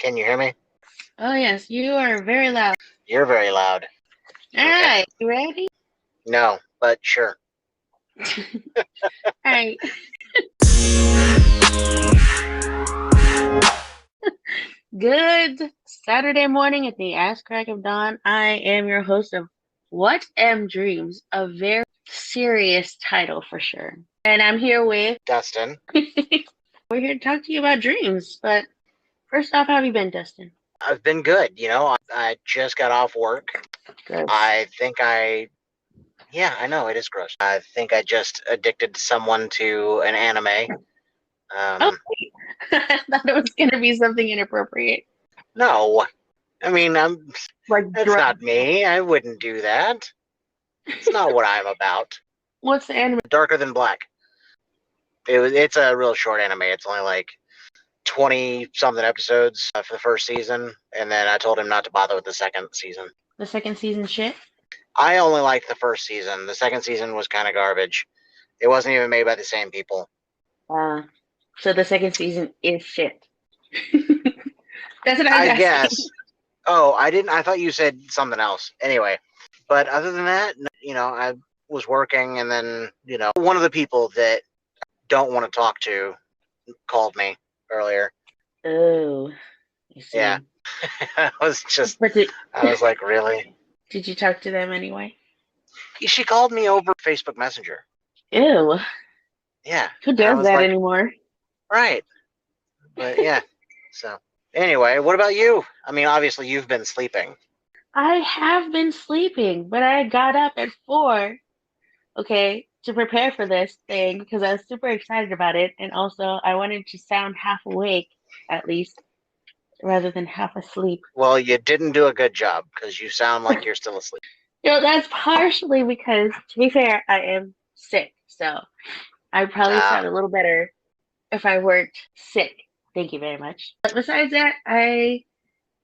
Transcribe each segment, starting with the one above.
Can you hear me? Oh, yes, you are very loud. You're very loud. All Okay. right, you ready? No, but sure. All right. Good Saturday morning at the ass crack of dawn. I am your host of What Am Dreams, a very serious title for sure. And I'm here with Dustin. we're here to talk to you about dreams. But first off, how have you been, Dustin? I've been good. I just got off work. Good. Yeah, I know, it is gross. I think I just addicted someone to an anime. Oh, wait. I thought it was gonna be something inappropriate. No. I mean, Like that's drugs. not me. I wouldn't do that. It's not what I'm about. What's the anime? Darker Than Black. It's a real short anime. It's only like 20 something episodes for the first season, and then I told him not to bother with the second season. The second season shit? I only liked the first season. The second season was kind of garbage. It wasn't even made by the same people. So the second season is shit. That's what I was I asking. guess. Oh, I didn't. I thought you said something else. Anyway, but other than that, I was working, and then, one of the people that I don't want to talk to called me earlier. Oh, I see. Yeah. I was like, really? Did you talk to them anyway? She called me over Facebook Messenger. Ew. Yeah. Who does that anymore? Right. But yeah. So anyway, what about you? I mean, obviously you've been sleeping. I have been sleeping, but I got up at 4, okay, to prepare for this thing because I was super excited about it, and also I wanted to sound half awake, at least, rather than half asleep. Well, you didn't do a good job because you sound like you're still asleep. That's partially because, to be fair, I am sick, so I'd probably sound a little better if I weren't sick. Thank you very much. But besides that, I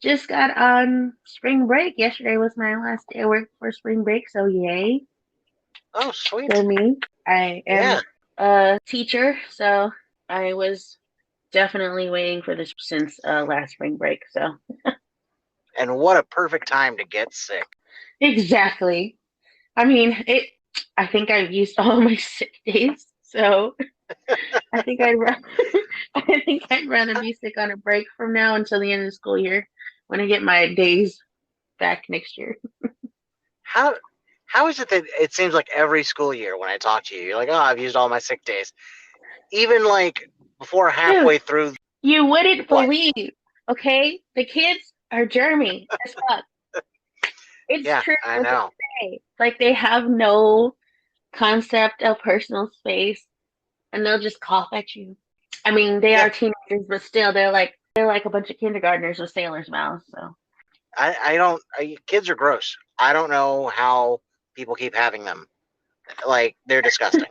just got on spring break. Yesterday was my last day of work for spring break, so yay. Oh, sweet. For me, I am a teacher, so I was definitely waiting for this since last spring break. So. And what a perfect time to get sick. Exactly. I mean, I think I've used all of my sick days, so I think I'd rather be sick on a break from now until the end of the school year when I get my days back next year. How is it that it seems like every school year when I talk to you, you're like, oh, I've used all my sick days. Even like before halfway through. You wouldn't believe, okay? The kids are germy as fuck. It's true. I know. Like, they have no concept of personal space, and they'll just cough at you. I mean, they are teenagers, but still, they're like a bunch of kindergartners with sailors' mouths. So kids are gross. I don't know how people keep having them. Like, they're disgusting.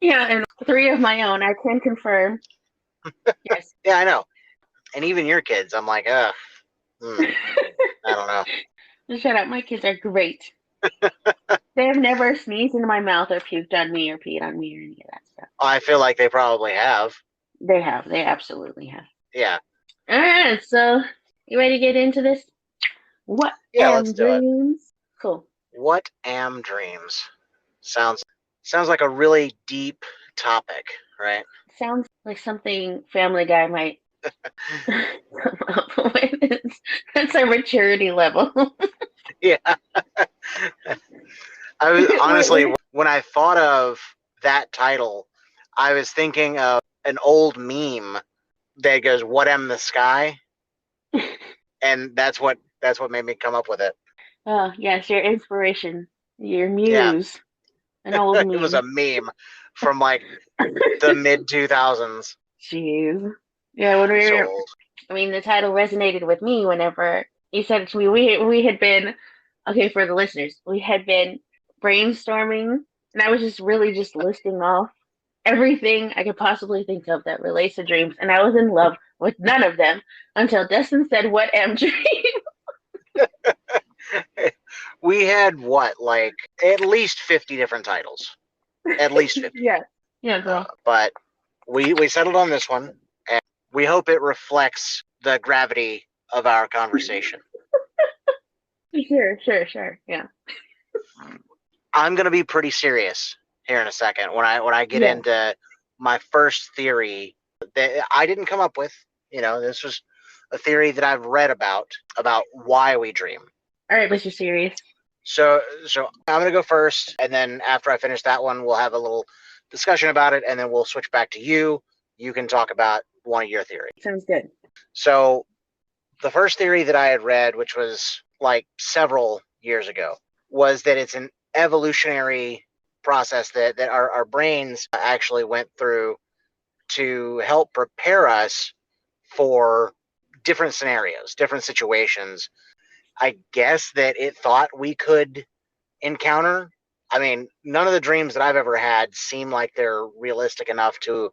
Yeah, and 3 of my own, I can confirm. Yes. Yeah, I know. And even your kids, I'm like, I don't know. Shut up. My kids are great. They have never sneezed into my mouth or puked on me or peed on me or any of that stuff. I feel like they probably have. They have. They absolutely have. Yeah. All right. So, you ready to get into this? What am dreams? Cool. What am dreams? Sounds like a really deep topic, right? Sounds like something Family Guy might come up with. That's a maturity level. Yeah. I was honestly, when I thought of that title, I was thinking of an old meme that goes, "What am the sky?" And that's what made me come up with it. Oh, yes, your inspiration, your muse. Yeah. An old meme. It was a meme from like the mid 2000s. Jeez. Yeah, when we were, I mean, the title resonated with me whenever you said it to me. We had been, okay, for the listeners, we had been brainstorming, and I was just listing off everything I could possibly think of that relates to dreams, and I was in love with none of them until Dustin said, "What am dreams?" We had like at least 50 different titles. At least 50. Yeah, girl. But we settled on this one, and we hope it reflects the gravity of our conversation. Sure. Yeah. I'm gonna be pretty serious here in a second when I get into my first theory that I didn't come up with. This was a theory that I've read about why we dream. All right, Mr. Serious. So I'm gonna go first, and then after I finish that one, we'll have a little discussion about it, and then we'll switch back to you. You can talk about one of your theories. Sounds good. So the first theory that I had read, which was like several years ago, was that it's an evolutionary process that our brains actually went through to help prepare us for different scenarios, different situations. I guess that it thought we could encounter. I mean, none of the dreams that I've ever had seem like they're realistic enough to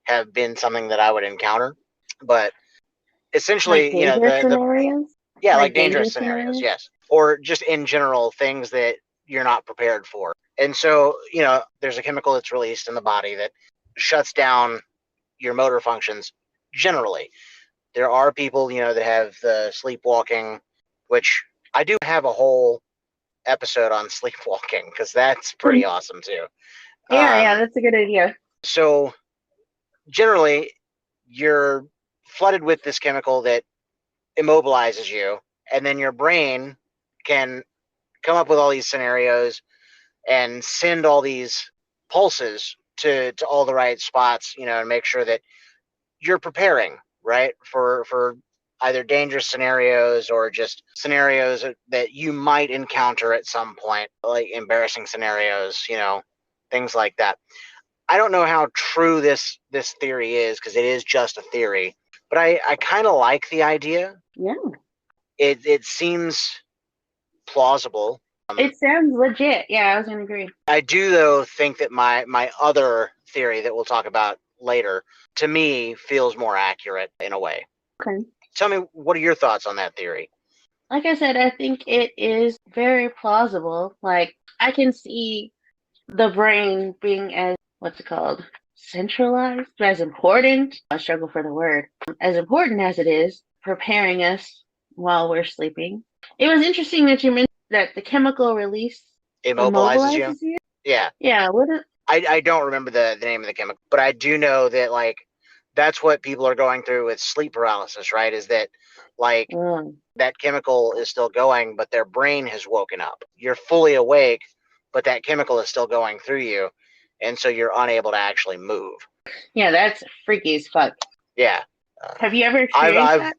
have been something that I would encounter. But essentially, like dangerous scenarios? Yeah, like dangerous scenarios, yes. Or just in general, things that you're not prepared for. And so, there's a chemical that's released in the body that shuts down your motor functions generally. There are people, that have the sleepwalking, which I do have a whole episode on sleepwalking because that's pretty awesome too. Yeah, that's a good idea. So generally, you're flooded with this chemical that immobilizes you, and then your brain can come up with all these scenarios and send all these pulses to all the right spots, and make sure that you're preparing, right, for either dangerous scenarios or just scenarios that you might encounter at some point, like embarrassing scenarios, things like that. I don't know how true this theory is because it is just a theory, but I kind of like the idea. Yeah. It seems plausible. It sounds legit. Yeah, I was going to agree. I do, though, think that my other theory that we'll talk about later, to me, feels more accurate in a way. Okay. Tell me, what are your thoughts on that theory? Like I said, I think it is very plausible. Like, I can see the brain being as, what's it called? Centralized? As important? I struggle for the word. As important as it is, preparing us while we're sleeping. It was interesting that you mentioned that the chemical release Immobilizes you? Yeah. Yeah. I don't remember the name of the chemical, but I do know that, like, that's what people are going through with sleep paralysis, right? Is that, like, that chemical is still going, but their brain has woken up. You're fully awake, but that chemical is still going through you, and so you're unable to actually move. Yeah, that's freaky as fuck. Yeah. Have you ever experienced that?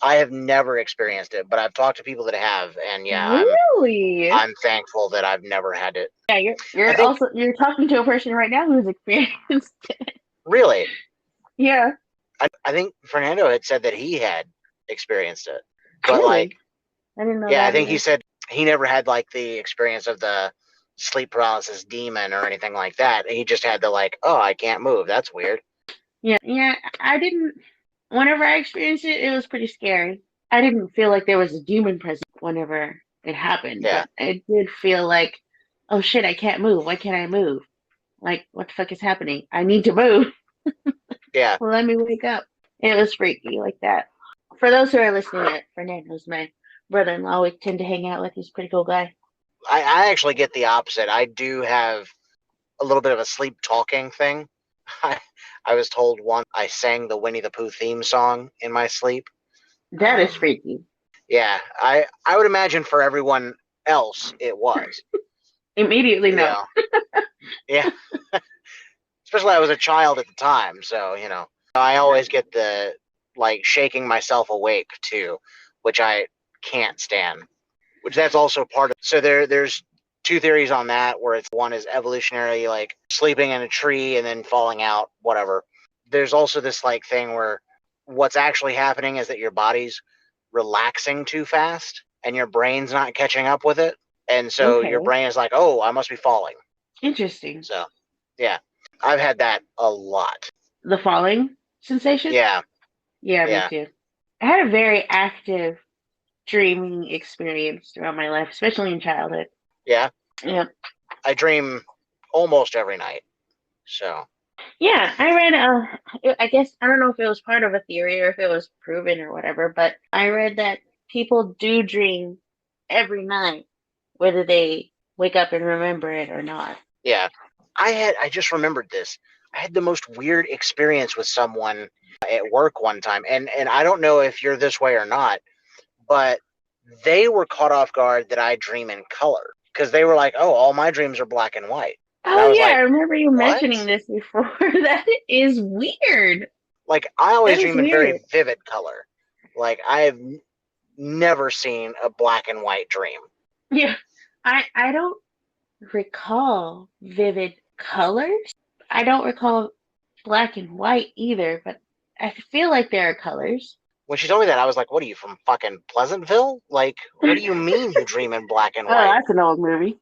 I have never experienced it, but I've talked to people that have, and yeah, really? I'm thankful that I've never had it. Yeah, you're talking to a person right now who's experienced it. Really? Yeah. I think Fernando had said that he had experienced it, but really? like, I didn't know. Yeah, that I think either. he said he never had like the experience of the sleep paralysis demon or anything like that. He just had the like, oh, I can't move. That's weird. Yeah. I didn't. Whenever I experienced it, it was pretty scary. I didn't feel like there was a demon present whenever it happened, but it did feel like, oh shit, I can't move. Why can't I move? Like, what the fuck is happening? I need to move. Yeah. Let me wake up. It was freaky like that. For those who are listening, Fernando's my brother-in-law. We tend to hang out with. He's a pretty cool guy. I actually get the opposite. I do have a little bit of a sleep talking thing. I was told once I sang the Winnie the Pooh theme song in my sleep. That is freaky. Yeah, I would imagine for everyone else it was. Immediately no. Yeah. Especially I was a child at the time, so I always get the like shaking myself awake too, which I can't stand. Which that's also part of. So there's two theories on that, where it's one is evolutionary, like sleeping in a tree and then falling out, whatever. There's also this like thing where what's actually happening is that your body's relaxing too fast and your brain's not catching up with it, and so your brain is like, oh, I must be falling. Interesting. So yeah, I've had that a lot. The falling sensation? Yeah, me too. I had a very active dreaming experience throughout my life, especially in childhood. Yeah. Yeah. I dream almost every night. So. Yeah, I read, I guess, I don't know if it was part of a theory or if it was proven or whatever, but I read that people do dream every night, whether they wake up and remember it or not. Yeah. I just remembered this. I had the most weird experience with someone at work one time, and I don't know if you're this way or not, but they were caught off guard that I dream in color because they were like, "Oh, all my dreams are black and white," and I Oh was yeah, I like, remember you "What?" mentioning this before. That is weird. Like I That always is dream in very weird. vivid color. Like I have never seen a black and white dream. Yeah. I don't recall vivid colors. I don't recall black and white either, but I feel like there are colors. When she told me that, I was like, "What are you from fucking Pleasantville? Like, what do you mean you dream in black and Oh, white?" that's an old movie.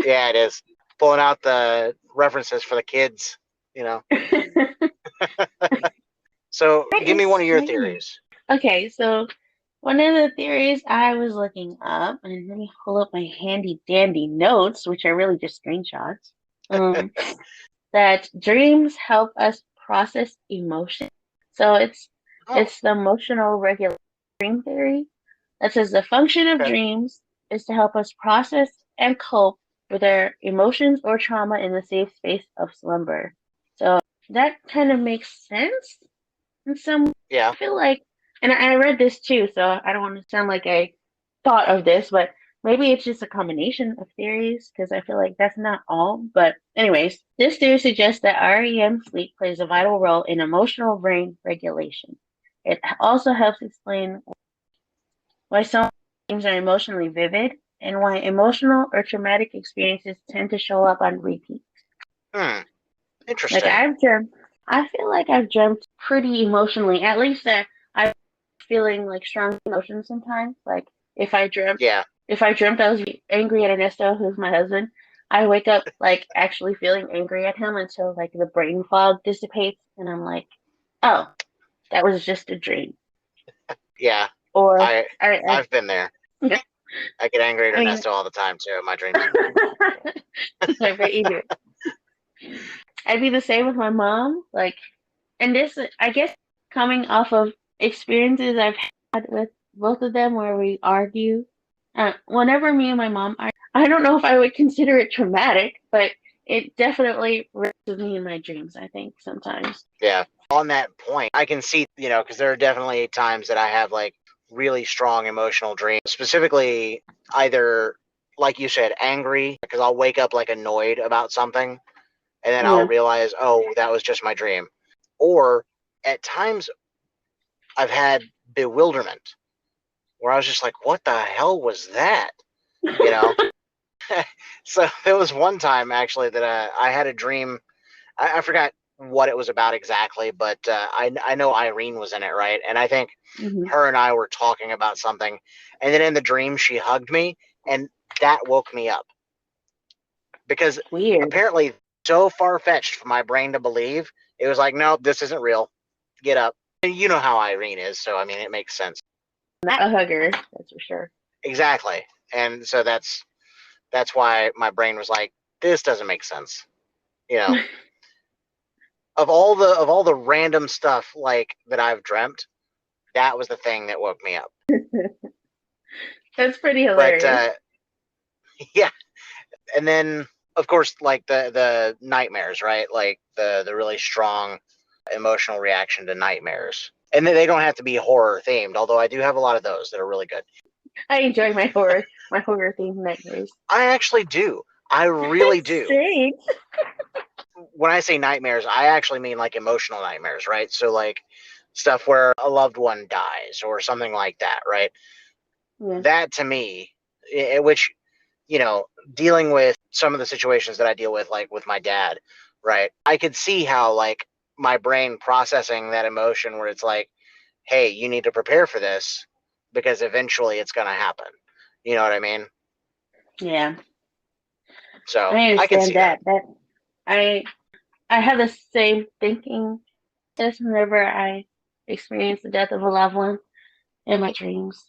Yeah, it is. Pulling out the references for the kids, you know. So, That give me is one of your strange. theories. Okay, so one of the theories I was looking up, and let me pull up my handy dandy notes, which are really just screenshots. Um, that dreams help us process emotion. So Oh, it's the emotional regulation dream theory that says the function of okay. dreams is to help us process and cope with our emotions or trauma in the safe space of slumber. So that kind of makes sense in some. Yeah. I feel like, and I read this too, so I don't want to sound like I thought of this, but maybe it's just a combination of theories because I feel like that's not all. But anyways, this theory suggests that REM sleep plays a vital role in emotional brain regulation. It also helps explain why some dreams are emotionally vivid and why emotional or traumatic experiences tend to show up on repeat. Hmm. Like Interesting. I've dreamt, I feel like I've dreamt pretty emotionally. At least that I'm feeling like strong emotions sometimes. Like if I dreamt, Yeah. if I dreamt I was angry at Ernesto, who's my husband, I wake up like actually feeling angry at him until like the brain fog dissipates, and I'm like, oh, that was just a dream. Yeah. Or I I I've been there. I, I get angry at I mean, Ernesto all the time too in my dreams. I bet you do. I'd be the same with my mom. Like, and this, I guess, coming off of experiences I've had with both of them where we argue. Whenever me and my mom argue, I don't know if I would consider it traumatic, but it definitely risks me in my dreams, I think, sometimes. Yeah. On that point, I can see, because there are definitely times that I have like really strong emotional dreams, specifically either, like you said, angry, because I'll wake up like annoyed about something and then I'll Yeah. realize, oh, that was just my dream. Or at times I've had bewilderment where I was just like, what the hell was that? You know? So there was one time actually that I had a dream. I forgot what it was about exactly, but I know Irene was in it, right? And I think Hmm. her and I were talking about something. And then in the dream, she hugged me, and that woke me up because Weird. apparently so far fetched for my brain to believe. It was like, no, this isn't real. Get up. And you know how Irene is, so I mean, it makes sense. Not a hugger, that's for sure. Exactly. And so that's why my brain was like, this doesn't make sense. You know, of all the random stuff like that I've dreamt, that was the thing that woke me up. That's pretty But hilarious. yeah, and then of course like the nightmares, right? Like the really strong emotional reaction to nightmares. And they don't have to be horror themed, although I do have a lot of those that are really good. I enjoy my horror themed nightmares. I actually do. I really That's do. strange. When I say nightmares, I actually mean like emotional nightmares, right? So like stuff where a loved one dies or something like that, right? Yeah. That to me, which dealing with some of the situations that I deal with, like with my dad, right? I could see how like my brain processing that emotion where it's like, hey, you need to prepare for this because eventually it's going to happen. You know what I mean? Yeah. So I I can understand see that. that. I I have the same thinking as whenever I experience the death of a loved one in my dreams.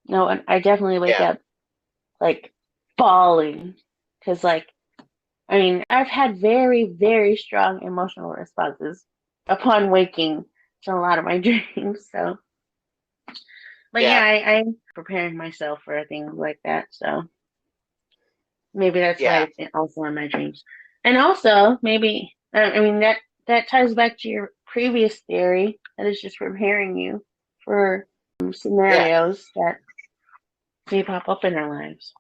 No, and I definitely wake Yeah. up like bawling because like I mean, I've had very, very strong emotional responses upon waking to a lot of my dreams. So, but yeah, I'm preparing myself for things like that. So maybe that's why it's also in my dreams. And also, maybe I mean that ties back to your previous theory that it's just preparing you for scenarios that may pop up in our lives.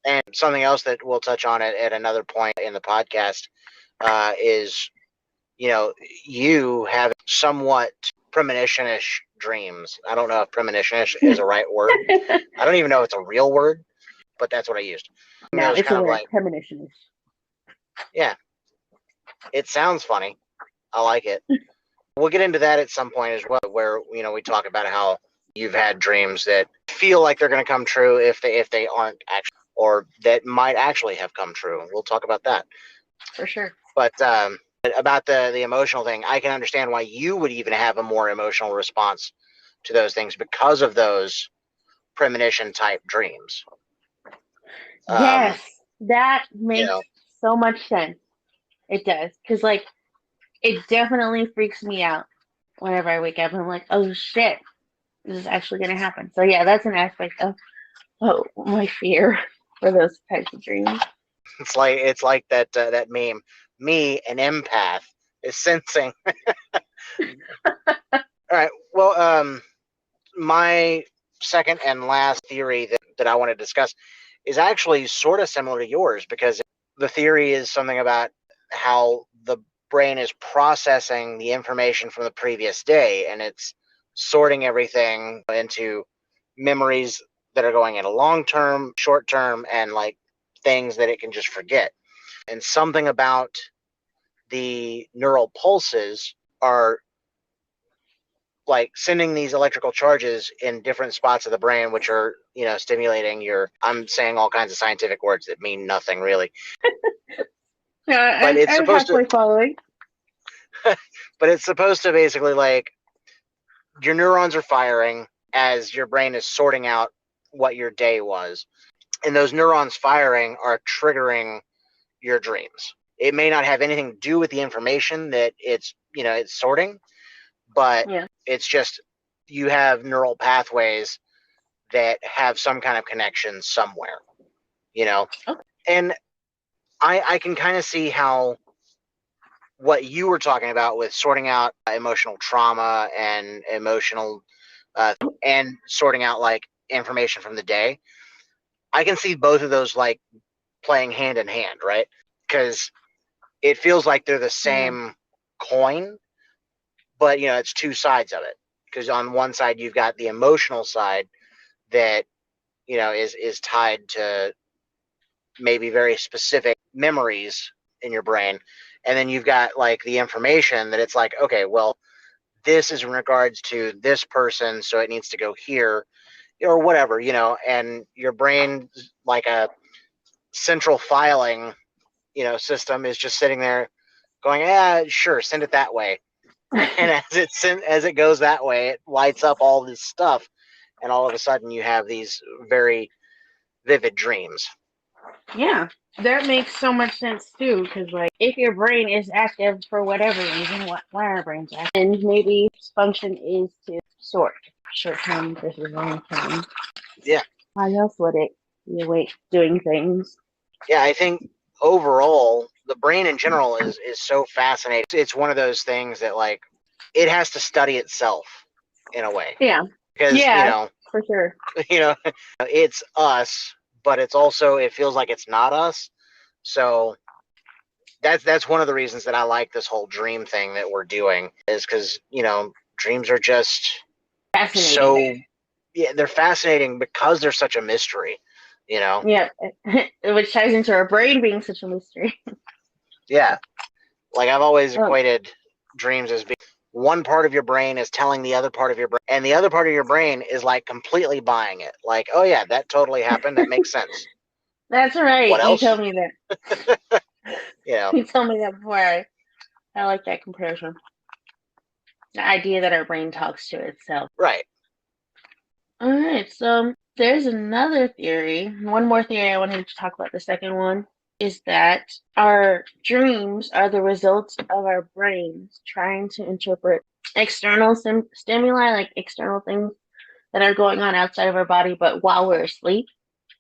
And something else that we'll touch on at another point in the podcast is, you have somewhat premonitionish dreams. I don't know if premonitionish is a right word. I don't even know if it's a real word, but that's what I used. No, it's kind of like premonitions. Yeah. It sounds funny. I like it. We'll get into that at some point as well, where, we talk about how you've had dreams that feel like they're going to come true if they aren't actually, or that might actually have come true. We'll talk about that. For sure. But about the emotional thing, I can understand why you would even have a more emotional response to those things because of those premonition type dreams. Yes, that makes so much sense. It does, because like it definitely freaks me out whenever I wake up and I'm like, oh shit, this is actually gonna happen. So yeah, that's an aspect of my fear for those types of dreams. It's like that meme. Me, an empath, is sensing. All right. Well, my second and last theory that I want to discuss is actually sort of similar to yours, because the theory is something about how the brain is processing the information from the previous day, and it's sorting everything into memories that are going in a long term, short term, and like things that it can just forget. And something about the neural pulses are like sending these electrical charges in different spots of the brain, which are, stimulating I'm saying all kinds of scientific words that mean nothing really. But it's supposed to following. But it's supposed to basically, like, your neurons are firing as your brain is sorting out what your day was. And those neurons firing are triggering your dreams. It may not have anything to do with the information that it's sorting, but it's just you have neural pathways that have some kind of connection somewhere, Okay. And I can kind of see how what you were talking about with sorting out emotional trauma and emotional and sorting out like information from the day. I can see both of those like playing hand in hand, right? Because it feels like they're the same coin, but it's two sides of it. Because on one side you've got the emotional side that is tied to maybe very specific memories in your brain, and then you've got like the information that it's like, okay, well, this is in regards to this person, so it needs to go here, or whatever, and your brain, like a central filing system, is just sitting there going, sure, send it that way. And as it goes that way, it lights up all this stuff, and all of a sudden you have these very vivid dreams. Yeah, that makes so much sense too, because like if your brain is active for whatever reason, why our brains active, and maybe its function is to sort short term versus long term. Yeah. How else would it be awake doing things? Yeah, I think overall the brain in general is so fascinating. It's one of those things that like it has to study itself in a way. Yeah. Because for sure. It's us, but it feels like it's not us. So that's one of the reasons that I like this whole dream thing that we're doing, is because dreams are just fascinating. They're fascinating because they're such a mystery. Yeah, which ties into our brain being such a mystery. Yeah, like I've always equated dreams as being one part of your brain is telling the other part of your brain, and the other part of your brain is like completely buying it. Like, oh yeah, that totally happened. That makes sense. That's right. What else? You told me that. You told me that before. I like that comparison. The idea that our brain talks to itself. Right. All right. So there's another theory. One more theory I wanted to talk about. The second one is that our dreams are the result of our brains trying to interpret external stimuli, like external things that are going on outside of our body, but while we're asleep.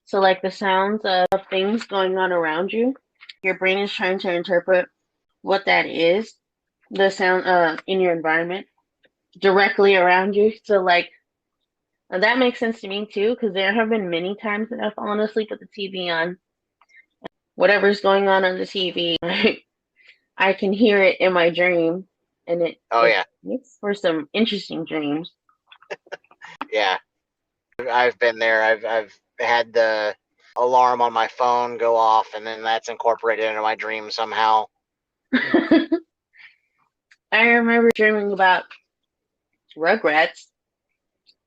So, like the sounds of things going on around you, your brain is trying to interpret what that is, the sound in your environment directly around you. So, like, that makes sense to me too, because there have been many times that I've fallen asleep with the TV on. Whatever's going on the TV, I can hear it in my dream, and it makes for some interesting dreams. Yeah, I've been there. I've had the alarm on my phone go off, and then that's incorporated into my dream somehow. I remember dreaming about Rugrats.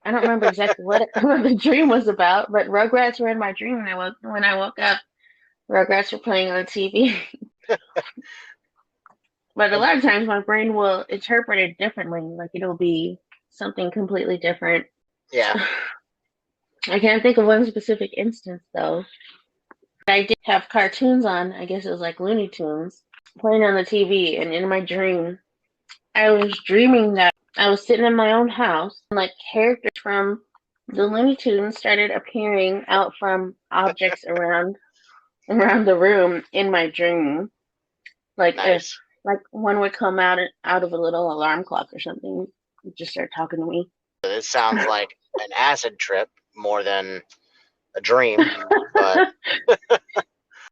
I don't remember exactly what the dream was about, but Rugrats were in my dream when I woke up. Rugrats were playing on TV. But a lot of times my brain will interpret it differently. Like it'll be something completely different. Yeah. I can't think of one specific instance though. I did have cartoons on, I guess it was like Looney Tunes, playing on the TV, and in my dream, I was dreaming that I was sitting in my own house, and like characters from the Looney Tunes started appearing out from objects around the room in my dream. Like nice. Like one would come out of a little alarm clock or something, just start talking to me. This sounds like an acid trip more than a dream, but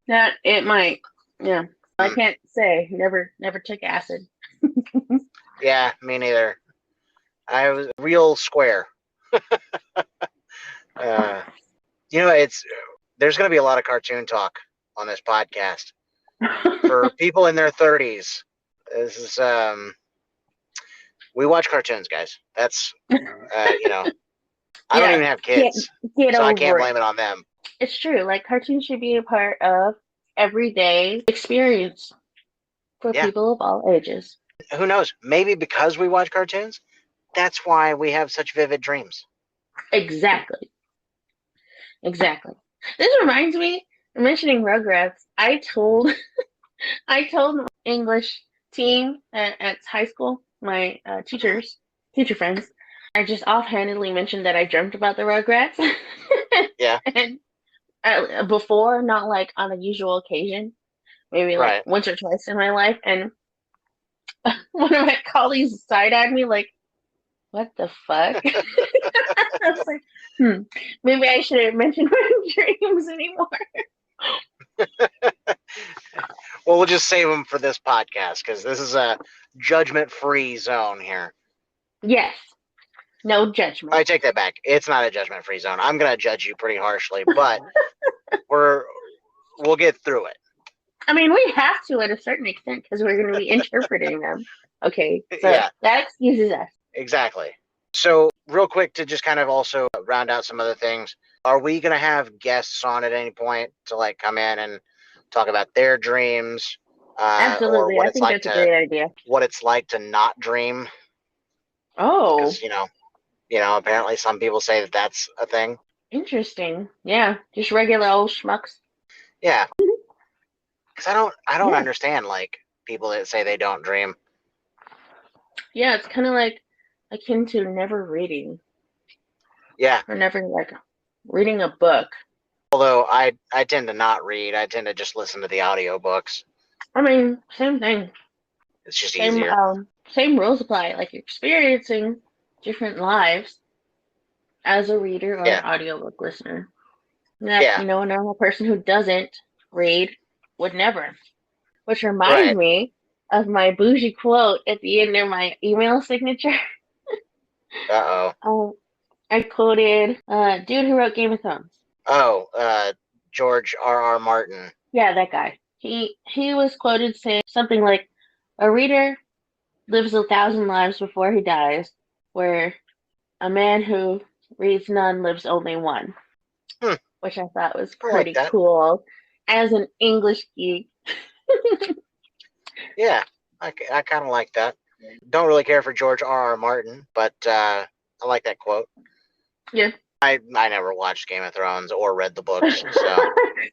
that it might. Yeah, I can't say. Never took acid. Yeah, me neither. I was real square. There's going to be a lot of cartoon talk on this podcast for people in their 30s. This is we watch cartoons, guys. That's I don't even have kids, so I can't blame it on them. It's true. Like cartoons should be a part of everyday experience for people of all ages. Who knows? Maybe because we watch cartoons, that's why we have such vivid dreams. Exactly. This reminds me, mentioning Rugrats, I told my English team at high school, my teacher friends, I just offhandedly mentioned that I dreamt about the Rugrats. Yeah. And before, not like on a usual occasion, maybe like once or twice in my life, and one of my colleagues side-eyed me like, what the fuck? I was like, maybe I shouldn't mention my dreams anymore. Well, we'll just save them for this podcast because this is a judgment-free zone here. Yes. No judgment. I take that back. It's not a judgment-free zone. I'm going to judge you pretty harshly, but we'll get through it. I mean, we have to at a certain extent because we're going to be interpreting them. Okay, so that excuses us. Exactly. So real quick to just kind of also round out some other things, are we going to have guests on at any point to like come in and talk about their dreams? Absolutely. I think that's a great idea. What it's like to not dream. Oh. Because, apparently some people say that that's a thing. Interesting. Yeah. Just regular old schmucks. Yeah. Because I don't understand, like, people that say they don't dream. Yeah, it's kind of like akin to never reading. Yeah. Or never, like, reading a book. Although I tend to not read. I tend to just listen to the audiobooks. I mean, same thing. It's just easier. Same rules apply. Like, you're experiencing different lives as a reader or an audiobook listener. That, a normal person who doesn't read would never. Which reminds me of my bougie quote at the end of my email signature. Uh-oh. I quoted dude who wrote Game of Thrones. Oh, George R.R. Martin. Yeah, that guy. He was quoted saying something like, a reader lives 1,000 lives before he dies, where a man who reads none lives only one. Which I thought was pretty cool as an English geek. Yeah, I kind of like that. Don't really care for George R.R. Martin, but I like that quote. Yeah, I never watched Game of Thrones or read the books, so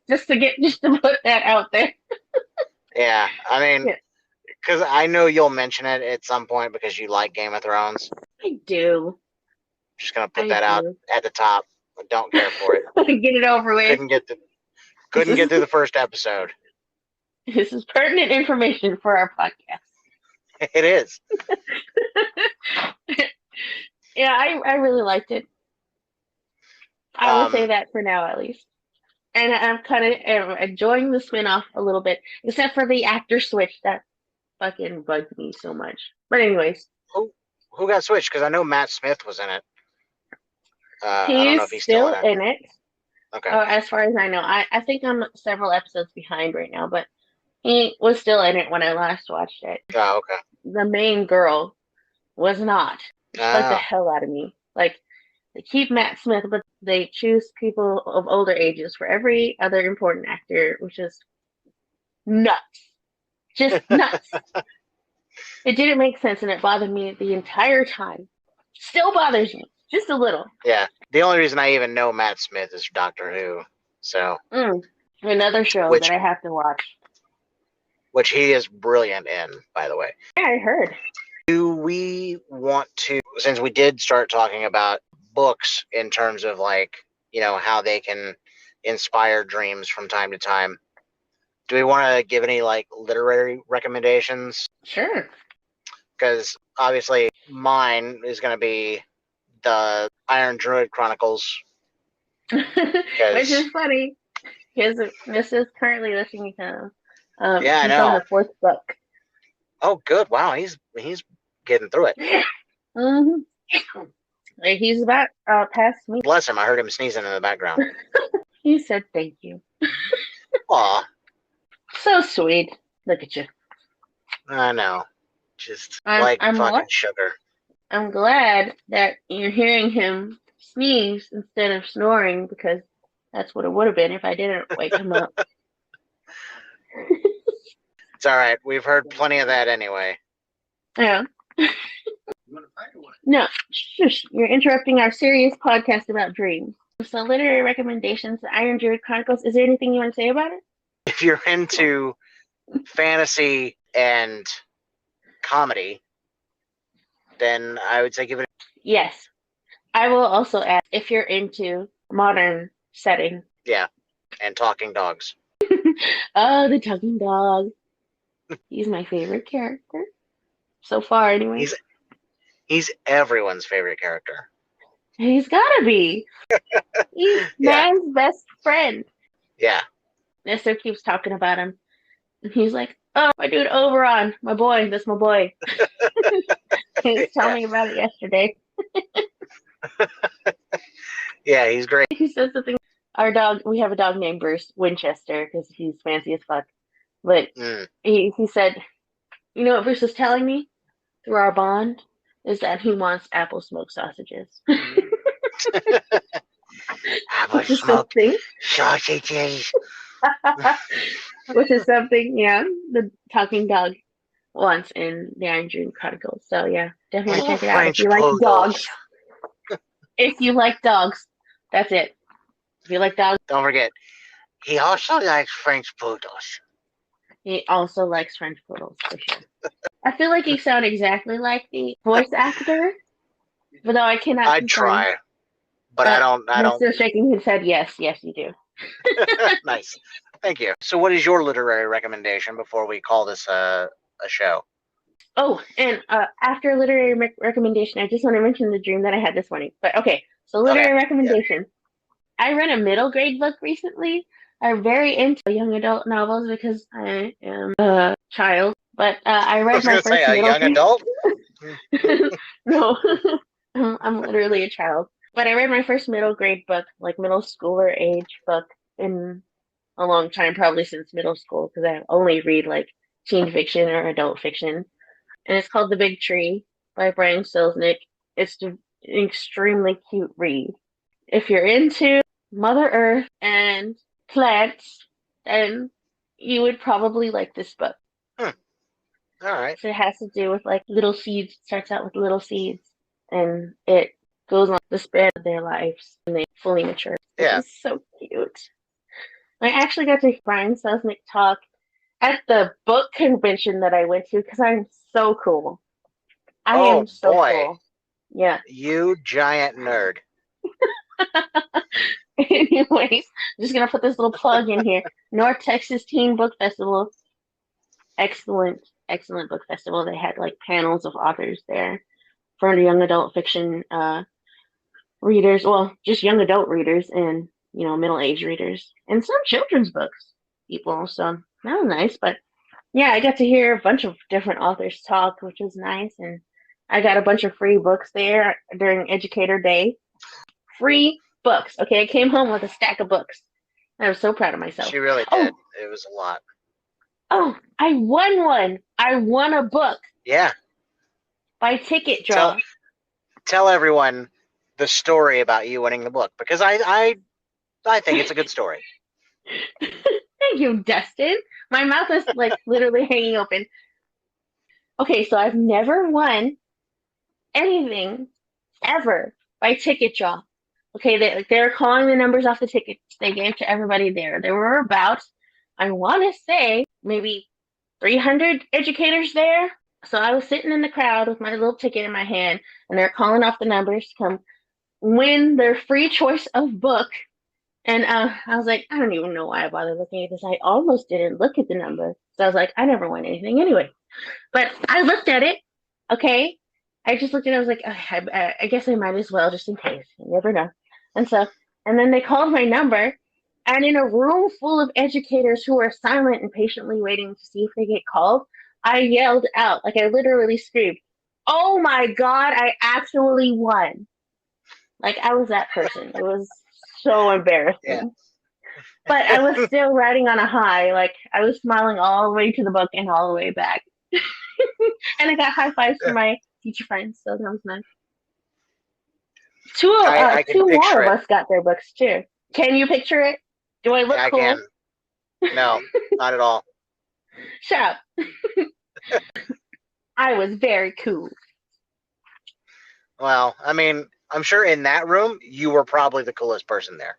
just to put that out there. yeah. I mean, Yeah. because I know you'll mention it at some point because you like Game of Thrones. I do. Just gonna put that out at the top. I don't care for it. Get it over with. Couldn't get through the first episode. This is pertinent information for our podcast. It is. Yeah, I really liked it. I will say that for now, at least. And I'm kind of enjoying the spinoff a little bit, except for the actor switch that fucking bugged me so much. But anyways, who got switched? Because I know Matt Smith was in it. I don't know if he's still in it. Okay. As far as I know, I think I'm several episodes behind right now, but he was still in it when I last watched it. Oh, okay. The main girl was not. She bugged the hell out of me. Like, they keep Matt Smith, but they choose people of older ages for every other important actor, which is nuts. Just nuts. It didn't make sense, and it bothered me the entire time. Still bothers me, just a little. Yeah. The only reason I even know Matt Smith is Doctor Who. So another show that I have to watch. Which he is brilliant in, by the way. Yeah, I heard. Do we want to, since we did start talking about books in terms of like, how they can inspire dreams from time to time, do we want to give any like literary recommendations? Sure. Because obviously mine is going to be the Iron Druid Chronicles. Which is funny, because this is currently listening to yeah, I know. He's on the 4th book. Oh, good. Wow, he's getting through it. Mm-hmm. He's about past me. Bless him. I heard him sneezing in the background. He said thank you. Aw. So sweet. Look at you. I know. Just I'm fucking sugar. I'm glad that you're hearing him sneeze instead of snoring, because that's what it would have been if I didn't wake him up. It's all right. We've heard plenty of that anyway. Yeah. No, shush. You're interrupting our serious podcast about dreams. So, literary recommendations, the Iron Druid Chronicles. Is there anything you want to say about it? If you're into fantasy and comedy, then I would say give it Yes. I will also add, if you're into modern setting. Yeah, and talking dogs. Oh, the talking dog. He's my favorite character. So far, anyway. He's everyone's favorite character. He's gotta be. He's man's best friend. Yeah. Nestor keeps talking about him. And he's like, oh, my dude Oberon, my boy, that's my boy. He was telling me about it yesterday. Yeah, he's great. He says something. Our dog, we have a dog named Bruce Winchester because he's fancy as fuck. But he said, you know what Bruce was telling me through our bond is that he wants apple smoked sausages. Apple smoked sausages. Which is something, the talking dog wants in the Iron Druid Chronicles. So yeah, definitely check it out if you like dogs. If you like dogs, that's it. If you like dogs, don't forget, he also likes French poodles. He also likes French poodles, for sure. I feel like you sound exactly like the voice actor, but though I cannot. I'd try, but I don't. He's still shaking his head. Yes, you do. Nice, thank you. So, what is your literary recommendation before we call this a show? Oh, and after literary recommendation, I just want to mention the dream that I had this morning. But okay, so literary recommendation. Yeah. I read a middle grade book recently. I'm very into young adult novels because I am a child. But I read my first middle young adult? No, I'm literally a child. But I read my first middle grade book, like middle schooler age book, in a long time, probably since middle school, because I only read like teen fiction or adult fiction. And it's called The Big Tree by Brian Selznick. It's an extremely cute read. If you're into Mother Earth and plants, then you would probably like this book. All right. So it has to do with like little seeds. It starts out with little seeds, and it goes on the span of their lives and they fully mature, which is so cute. I actually got to hear Brian Selznick talk at the book convention that I went to because I'm so cool. I am so cool. Yeah. You giant nerd. Anyways, I'm just gonna put this little plug in here. North Texas Teen Book Festival. Excellent book festival. They had like panels of authors there for young adult fiction readers. Well, just young adult readers and middle-aged readers and some children's books people. So that was nice. But yeah, I got to hear a bunch of different authors talk, which was nice. And I got a bunch of free books there during Educator Day. Free books. Okay, I came home with a stack of books. I was so proud of myself. She really did. It was a lot. Oh, I won one. I won a book. Yeah. By ticket draw. Tell everyone the story about you winning the book because I think it's a good story. Thank you, Dustin. My mouth is like literally hanging open. Okay, so I've never won anything ever by ticket draw. Okay, they're calling the numbers off the tickets they gave to everybody there. There were about, I want to say, maybe 300 educators there. So I was sitting in the crowd with my little ticket in my hand, and they're calling off the numbers to come win their free choice of book. And I was like, I don't even know why I bothered looking at this. I almost didn't look at the number. So I was like, I never won anything anyway. But I looked at it, okay? I just looked at it. I was like, I guess I might as well just in case. You never know. And then they called my number. And in a room full of educators who were silent and patiently waiting to see if they get called, I yelled out, like I literally screamed, "Oh my God, I actually won." Like I was that person. It was so embarrassing. Yeah. But I was still riding on a high. Like I was smiling all the way to the book and all the way back. And I got high fives from my teacher friends, so that was nice. Two more of us got their books too. Can you picture it? Do I look cool? I can. No, not at all. Shut up. I was very cool. Well, I mean, I'm sure in that room, you were probably the coolest person there.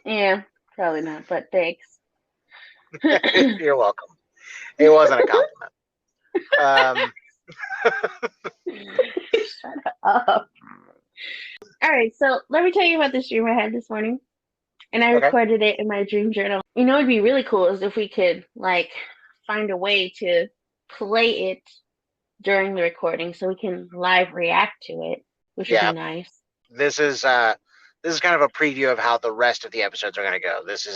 Yeah, probably not, but thanks. You're welcome. It wasn't a compliment. Shut up. All right, so let me tell you about this dream I had this morning. And I recorded it in my dream journal. You know, it'd be really cool is if we could, like, find a way to play it during the recording so we can live react to it, which would be nice. This is kind of a preview of how the rest of the episodes are going to go. This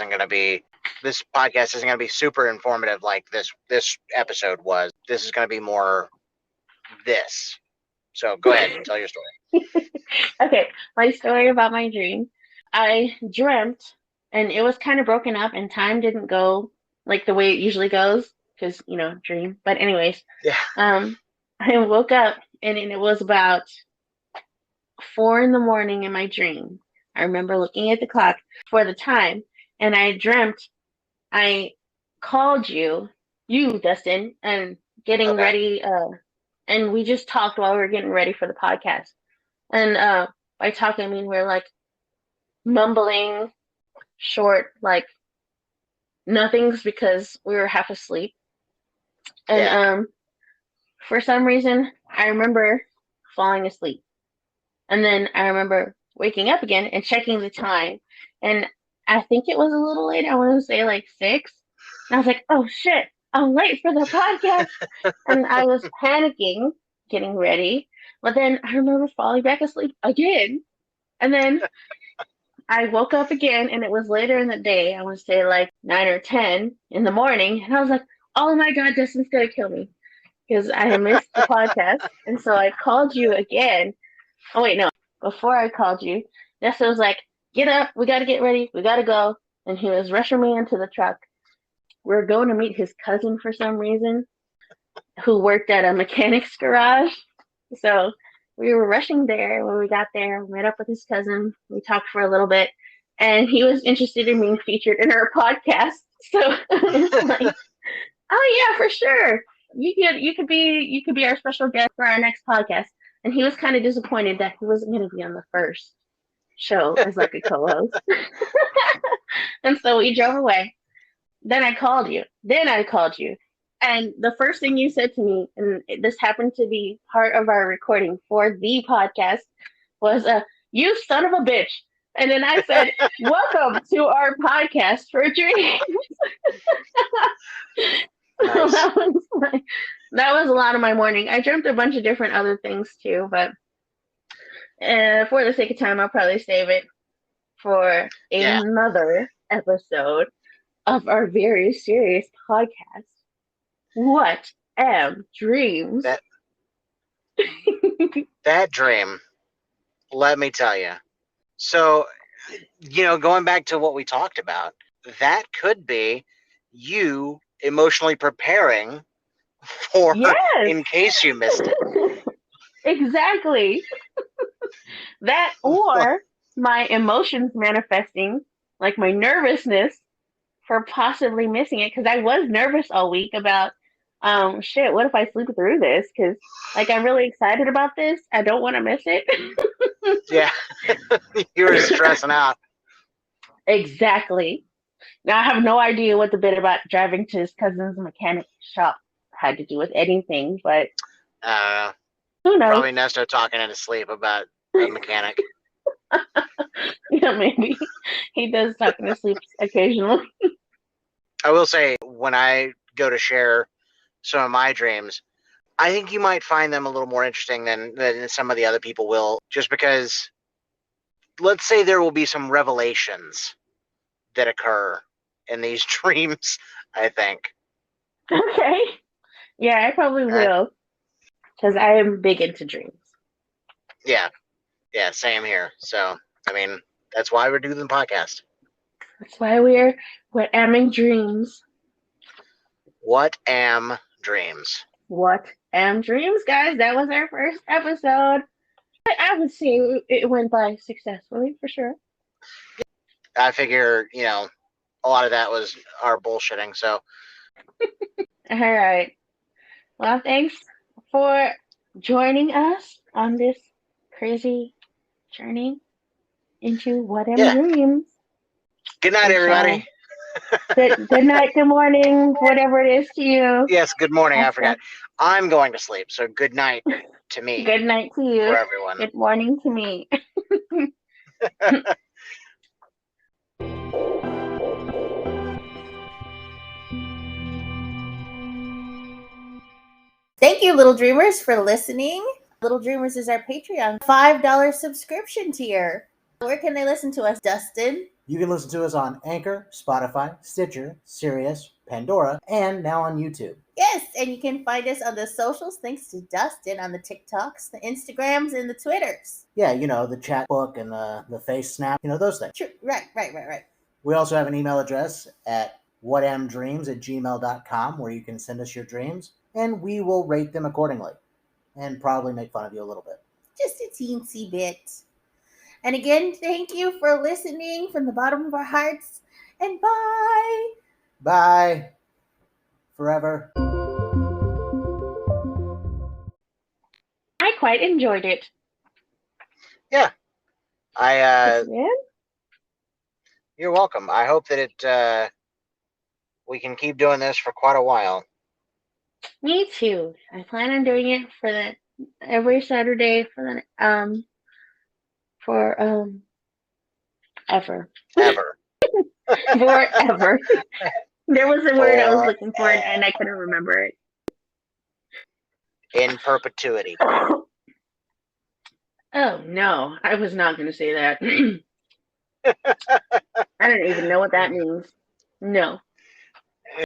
podcast isn't going to be super informative like this episode was. This is going to be more this. So go ahead and tell your story. Okay, my story about my dream. I dreamt, and it was kind of broken up, and time didn't go like the way it usually goes, because, dream. But anyways, I woke up, and it was about 4 a.m. in my dream. I remember looking at the clock for the time, and I dreamt I called you, Dustin, and getting ready, and we just talked while we were getting ready for the podcast. And by talking, I mean we're like mumbling short, like nothings because we were half asleep. And for some reason, I remember falling asleep. And then I remember waking up again and checking the time. And I think it was a little late. I want to say like 6. And I was like, oh shit, I'm late for the podcast. And I was panicking, getting ready. But then I remember falling back asleep again. And then I woke up again, and it was later in the day. I want to say like 9 or 10 in the morning. And I was like, oh my God, Dustin's going to kill me. Because I had missed the podcast. And so I called you again. Oh, wait, no. Before I called you, Dustin was like, get up. We got to get ready. We got to go. And he was rushing me into the truck. We were going to meet his cousin for some reason, who worked at a mechanic's garage. So we were rushing there. When we got there, we met up with his cousin. We talked for a little bit. And he was interested in being featured in our podcast. So I was like, oh, yeah, for sure. You could be our special guest for our next podcast. and he was kind of disappointed that he wasn't going to be on the first show as like a co-host. And so we drove away. Then I called you. And the first thing you said to me, and this happened to be part of our recording for the podcast, was you son of a bitch. And then I said, welcome to our podcast for dreams. Nice. That was a lot of my morning. I dreamt a bunch of different other things too, but for the sake of time, I'll probably save it for another episode of our very serious podcast. What am dreams? That dream, let me tell you. So, going back to what we talked about, that could be you emotionally preparing for in case you missed it. Exactly. That, or my emotions manifesting, like my nervousness for possibly missing it, because I was nervous all week about shit, what if I sleep through this? Because I'm really excited about this. I don't want to miss it. Yeah. You were stressing out. Exactly. Now I have no idea what the bit about driving to his cousin's mechanic shop had to do with anything, but who knows? Probably Nestor talking in his sleep about a mechanic. Yeah, maybe. He does talk in his sleep occasionally. I will say, when I go to share some of my dreams, I think you might find them a little more interesting than some of the other people will, just because, let's say there will be some revelations that occur in these dreams, I think. Okay. Yeah, I probably will, because I am big into dreams. Yeah, same here. So, I mean, that's why we're doing the podcast. That's why we're What Am Dreams. What am dreams? What am dreams, guys? That was our first episode. I would say it went by successfully, for sure. I figure, a lot of that was our bullshitting, so. All right. Well, thanks for joining us on this crazy journey into What Am Dreams. Good night, everybody. Good night, good morning, whatever it is to you. Yes, good morning. I forgot. I'm going to sleep, so good night to me. Good night to you. For everyone. Good morning to me. Thank you, Little Dreamers, for listening. Little Dreamers is our Patreon $5 subscription tier. Where can they listen to us, Dustin? You can listen to us on Anchor, Spotify, Stitcher, Sirius, Pandora, and now on YouTube. Yes, and you can find us on the socials, thanks to Dustin, on the TikToks, the Instagrams, and the Twitters. Yeah, the chat book and the face snap, those things. True. Right. We also have an email address at whatamdreams@gmail.com where you can send us your dreams, and we will rate them accordingly and probably make fun of you a little bit. Just a teensy bit. And again, thank you for listening from the bottom of our hearts. And bye. Bye. Forever. I quite enjoyed it. Yeah. You're welcome. I hope that we can keep doing this for quite a while. Me too. I plan on doing it for every Saturday for ever. Forever. There was a word I was looking for and I couldn't remember it. In perpetuity. Oh no, I was not going to say that. I don't even know what that means. No.